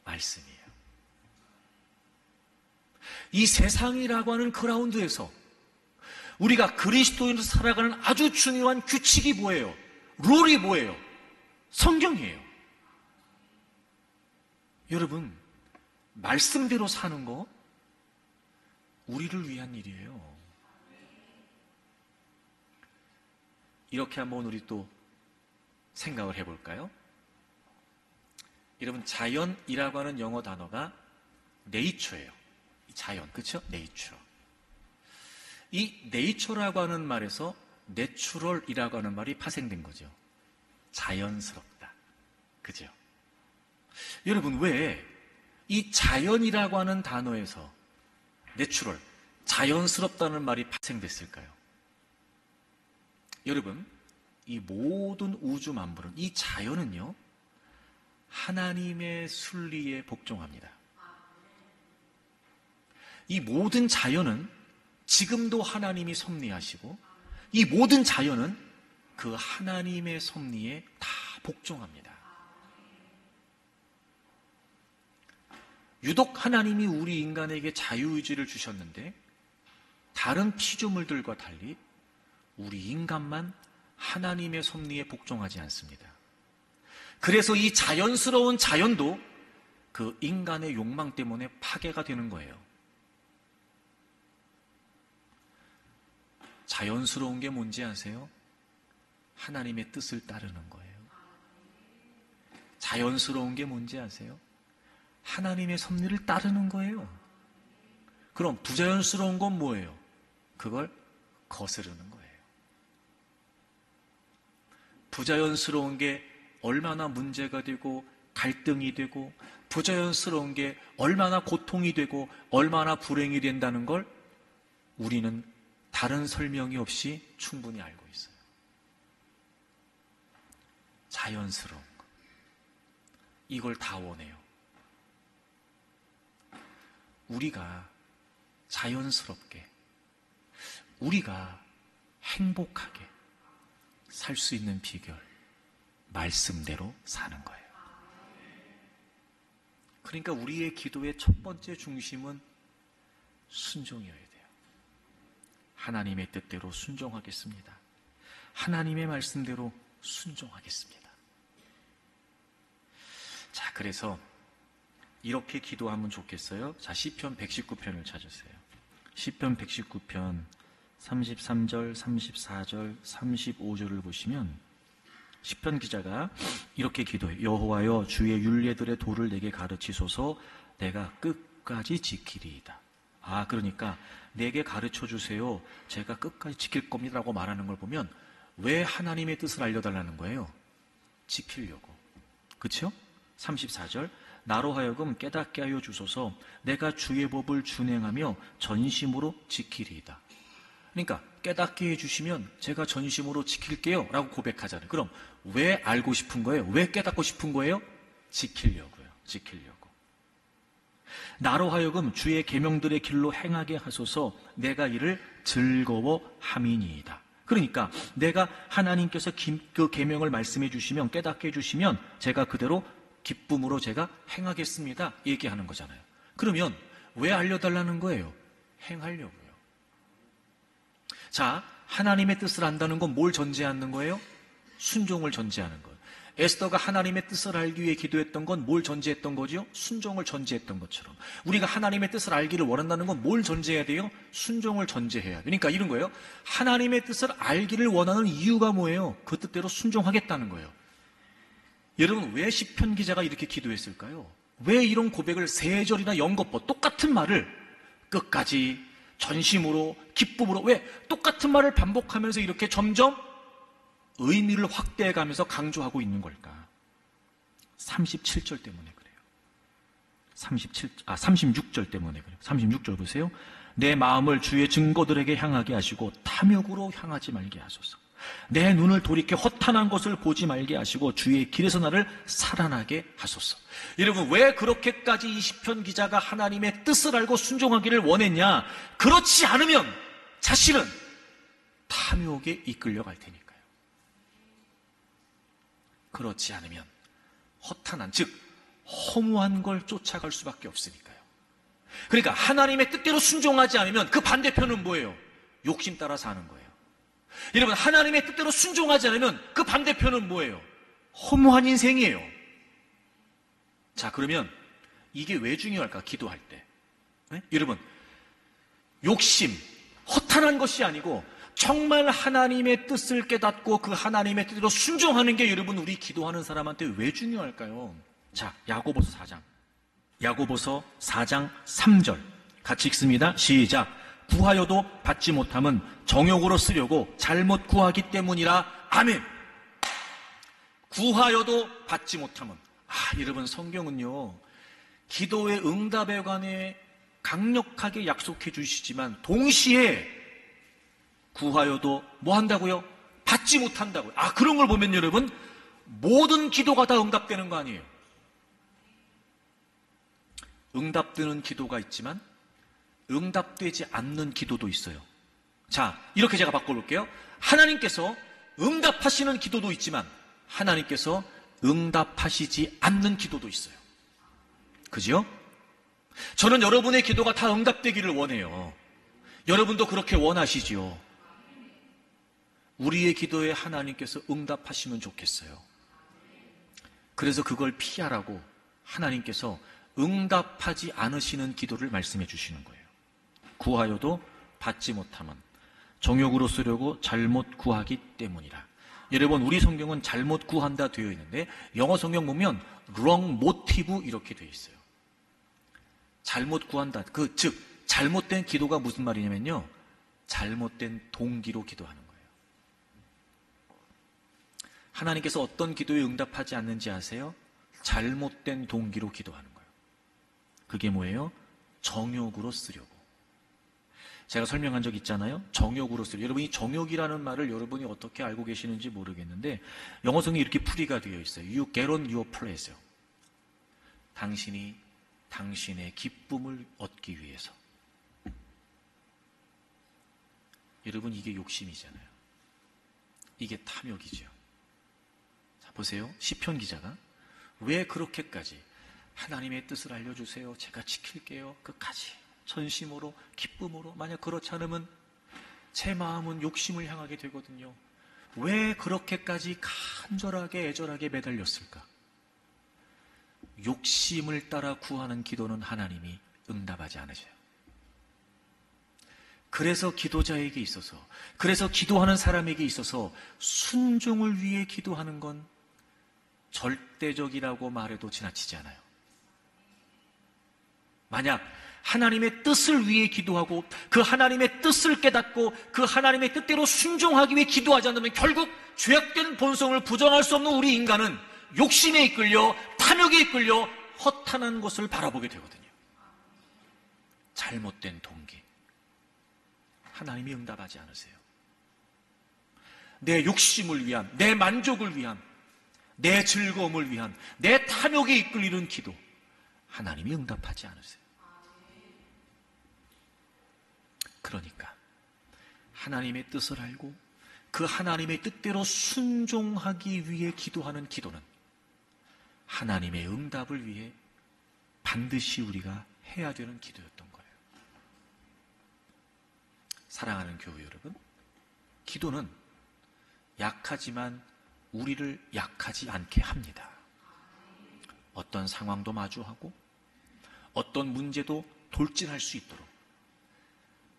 말씀이에요. 이 세상이라고 하는 그라운드에서 우리가 그리스도인으로 살아가는 아주 중요한 규칙이 뭐예요? 룰이 뭐예요? 성경이에요. 여러분, 말씀대로 사는 거 우리를 위한 일이에요. 이렇게 한번 우리 또 생각을 해볼까요? 여러분, 자연이라고 하는 영어 단어가 네이처예요. 자연, 그렇죠? 네이처. 이 네이처라고 하는 말에서 내추럴이라고 하는 말이 파생된 거죠. 자연스럽다. 그죠? 여러분, 왜 이 자연이라고 하는 단어에서 내추럴, 자연스럽다는 말이 파생됐을까요? 여러분, 이 모든 우주 만물은, 이 자연은요, 하나님의 순리에 복종합니다. 이 모든 자연은 지금도 하나님이 섭리하시고 이 모든 자연은 그 하나님의 섭리에 다 복종합니다. 유독 하나님이 우리 인간에게 자유의지를 주셨는데 다른 피조물들과 달리 우리 인간만 하나님의 섭리에 복종하지 않습니다. 그래서 이 자연스러운 자연도 그 인간의 욕망 때문에 파괴가 되는 거예요. 자연스러운 게 뭔지 아세요? 하나님의 뜻을 따르는 거예요. 자연스러운 게 뭔지 아세요? 하나님의 섭리를 따르는 거예요. 그럼 부자연스러운 건 뭐예요? 그걸 거스르는 거예요. 부자연스러운 게 얼마나 문제가 되고 갈등이 되고 부자연스러운 게 얼마나 고통이 되고 얼마나 불행이 된다는 걸 우리는 다른 설명이 없이 충분히 알고 있어요. 자연스러운 거. 이걸 다 원해요. 우리가 자연스럽게, 우리가 행복하게 살 수 있는 비결, 말씀대로 사는 거예요. 그러니까 우리의 기도의 첫 번째 중심은 순종이어야 돼요. 하나님의 뜻대로 순종하겠습니다. 하나님의 말씀대로 순종하겠습니다. 자, 그래서 이렇게 기도하면 좋겠어요. 자, 시편 119편을 찾으세요. 시편 119편 33절, 34절, 35절을 보시면 시편 기자가 이렇게 기도해요. 여호와여, 주의 율례들의 도를 내게 가르치소서. 내가 끝까지 지키리이다. 아, 그러니까 내게 가르쳐 주세요. 제가 끝까지 지킬 겁니다라고 말하는 걸 보면 왜 하나님의 뜻을 알려달라는 거예요? 지키려고. 그렇죠? 34절, 나로 하여금 깨닫게 하여 주소서. 내가 주의 법을 준행하며 전심으로 지키리이다. 그러니까 깨닫게 해주시면 제가 전심으로 지킬게요 라고 고백하잖아요. 그럼 왜 알고 싶은 거예요? 왜 깨닫고 싶은 거예요? 지키려고요. 지키려고. 나로 하여금 주의 계명들의 길로 행하게 하소서. 내가 이를 즐거워함이니이다. 그러니까 내가 하나님께서 그 계명을 말씀해 주시면, 깨닫게 해주시면 제가 그대로 기쁨으로 제가 행하겠습니다 얘기하는 거잖아요. 그러면 왜 알려달라는 거예요? 행하려고요. 자, 하나님의 뜻을 안다는 건 뭘 전제하는 거예요? 순종을 전제하는 거예요. 에스더가 하나님의 뜻을 알기 위해 기도했던 건 뭘 전제했던 거죠? 순종을 전제했던 것처럼 우리가 하나님의 뜻을 알기를 원한다는 건 뭘 전제해야 돼요? 순종을 전제해야 돼요. 그러니까 이런 거예요. 하나님의 뜻을 알기를 원하는 이유가 뭐예요? 그 뜻대로 순종하겠다는 거예요. 여러분, 왜 시편 기자가 이렇게 기도했을까요? 왜 이런 고백을 3절이나 연거푸 똑같은 말을 끝까지 전심으로, 기쁨으로, 왜 똑같은 말을 반복하면서 이렇게 점점 의미를 확대해가면서 강조하고 있는 걸까? 37절 때문에 그래요. 36절 때문에 그래요. 36절 보세요. 내 마음을 주의 증거들에게 향하게 하시고 탐욕으로 향하지 말게 하소서. 내 눈을 돌이켜 허탄한 것을 보지 말게 하시고 주의 길에서 나를 살아나게 하소서. 여러분, 왜 그렇게까지 이 시편 기자가 하나님의 뜻을 알고 순종하기를 원했냐? 그렇지 않으면 자신은 탐욕에 이끌려갈 테니까요. 그렇지 않으면 허탄한, 즉 허무한 걸 쫓아갈 수밖에 없으니까요. 그러니까 하나님의 뜻대로 순종하지 않으면 그 반대편은 뭐예요? 욕심 따라 사는 거예요. 여러분, 하나님의 뜻대로 순종하지 않으면 그 반대편은 뭐예요? 허무한 인생이에요. 자, 그러면 이게 왜 중요할까? 기도할 때. 네? 여러분, 욕심, 허탄한 것이 아니고 정말 하나님의 뜻을 깨닫고 그 하나님의 뜻대로 순종하는 게 여러분, 우리 기도하는 사람한테 왜 중요할까요? 자, 야고보서 4장. 야고보서 4장 3절. 같이 읽습니다. 시작. 구하여도 받지 못함은 정욕으로 쓰려고 잘못 구하기 때문이라. 아멘. 구하여도 받지 못함은. 여러분, 성경은요, 기도의 응답에 관해 강력하게 약속해 주시지만 동시에 구하여도 뭐 한다고요? 받지 못한다고요. 그런 걸 보면 여러분, 모든 기도가 다 응답되는 거 아니에요. 응답되는 기도가 있지만 응답되지 않는 기도도 있어요. 자, 이렇게 제가 바꿔볼게요. 하나님께서 응답하시는 기도도 있지만 하나님께서 응답하시지 않는 기도도 있어요. 그죠? 저는 여러분의 기도가 다 응답되기를 원해요. 여러분도 그렇게 원하시지요. 우리의 기도에 하나님께서 응답하시면 좋겠어요. 그래서 그걸 피하라고 하나님께서 응답하지 않으시는 기도를 말씀해 주시는 거예요. 구하여도 받지 못함은 정욕으로 쓰려고 잘못 구하기 때문이라. 여러분, 우리 성경은 잘못 구한다 되어 있는데 영어 성경 보면 wrong motive 이렇게 되어 있어요. 잘못 구한다. 즉 잘못된 기도가 무슨 말이냐면요, 잘못된 동기로 기도하는 거예요. 하나님께서 어떤 기도에 응답하지 않는지 아세요? 잘못된 동기로 기도하는 거예요. 그게 뭐예요? 정욕으로 쓰려고. 제가 설명한 적 있잖아요. 정욕으로 쓰려고. 여러분이 정욕이라는 말을 여러분이 어떻게 알고 계시는지 모르겠는데 영어성이 이렇게 풀이가 되어 있어요. You get on your pleasure. 당신이 당신의 기쁨을 얻기 위해서. 여러분, 이게 욕심이잖아요. 이게 탐욕이죠. 자, 보세요. 시편 기자가 왜 그렇게까지 하나님의 뜻을 알려주세요. 제가 지킬게요. 끝까지 전심으로 기쁨으로. 만약 그렇지 않으면 제 마음은 욕심을 향하게 되거든요. 왜 그렇게까지 간절하게 애절하게 매달렸을까? 욕심을 따라 구하는 기도는 하나님이 응답하지 않으셔요. 그래서 기도자에게 있어서, 그래서 기도하는 사람에게 있어서 순종을 위해 기도하는 건 절대적이라고 말해도 지나치지 않아요. 만약 하나님의 뜻을 위해 기도하고 그 하나님의 뜻을 깨닫고 그 하나님의 뜻대로 순종하기 위해 기도하지 않으면 결국 죄악된 본성을 부정할 수 없는 우리 인간은 욕심에 이끌려 탐욕에 이끌려 허탄한 것을 바라보게 되거든요. 잘못된 동기. 하나님이 응답하지 않으세요. 내 욕심을 위한, 내 만족을 위한, 내 즐거움을 위한, 내 탐욕에 이끌리는 기도, 하나님이 응답하지 않으세요. 그러니까 하나님의 뜻을 알고 그 하나님의 뜻대로 순종하기 위해 기도하는 기도는 하나님의 응답을 위해 반드시 우리가 해야 되는 기도였던 거예요. 사랑하는 교회 여러분, 기도는 약하지만 우리를 약하지 않게 합니다. 어떤 상황도 마주하고 어떤 문제도 돌진할 수 있도록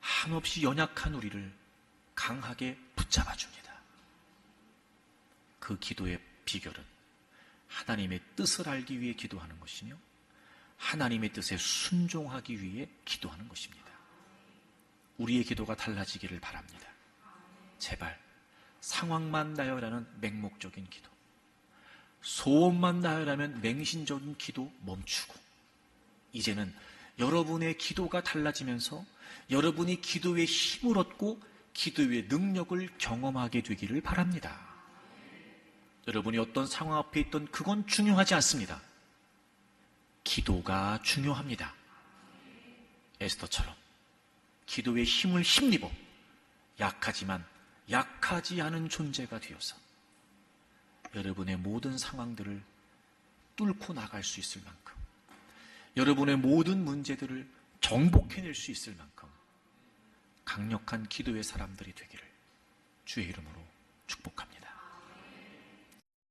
한없이 연약한 우리를 강하게 붙잡아 줍니다. 그 기도의 비결은 하나님의 뜻을 알기 위해 기도하는 것이며 하나님의 뜻에 순종하기 위해 기도하는 것입니다. 우리의 기도가 달라지기를 바랍니다. 제발 상황만 나열하는 맹목적인 기도, 소원만 나열하면 맹신적인 기도 멈추고 이제는 여러분의 기도가 달라지면서 여러분이 기도의 힘을 얻고 기도의 능력을 경험하게 되기를 바랍니다. 여러분이 어떤 상황 앞에 있던 그건 중요하지 않습니다. 기도가 중요합니다. 에스더처럼 기도의 힘을 힘입어 약하지만 약하지 않은 존재가 되어서 여러분의 모든 상황들을 뚫고 나갈 수 있을 만큼, 여러분의 모든 문제들을 정복해낼 수 있을 만큼 강력한 기도의 사람들이 되기를 주의 이름으로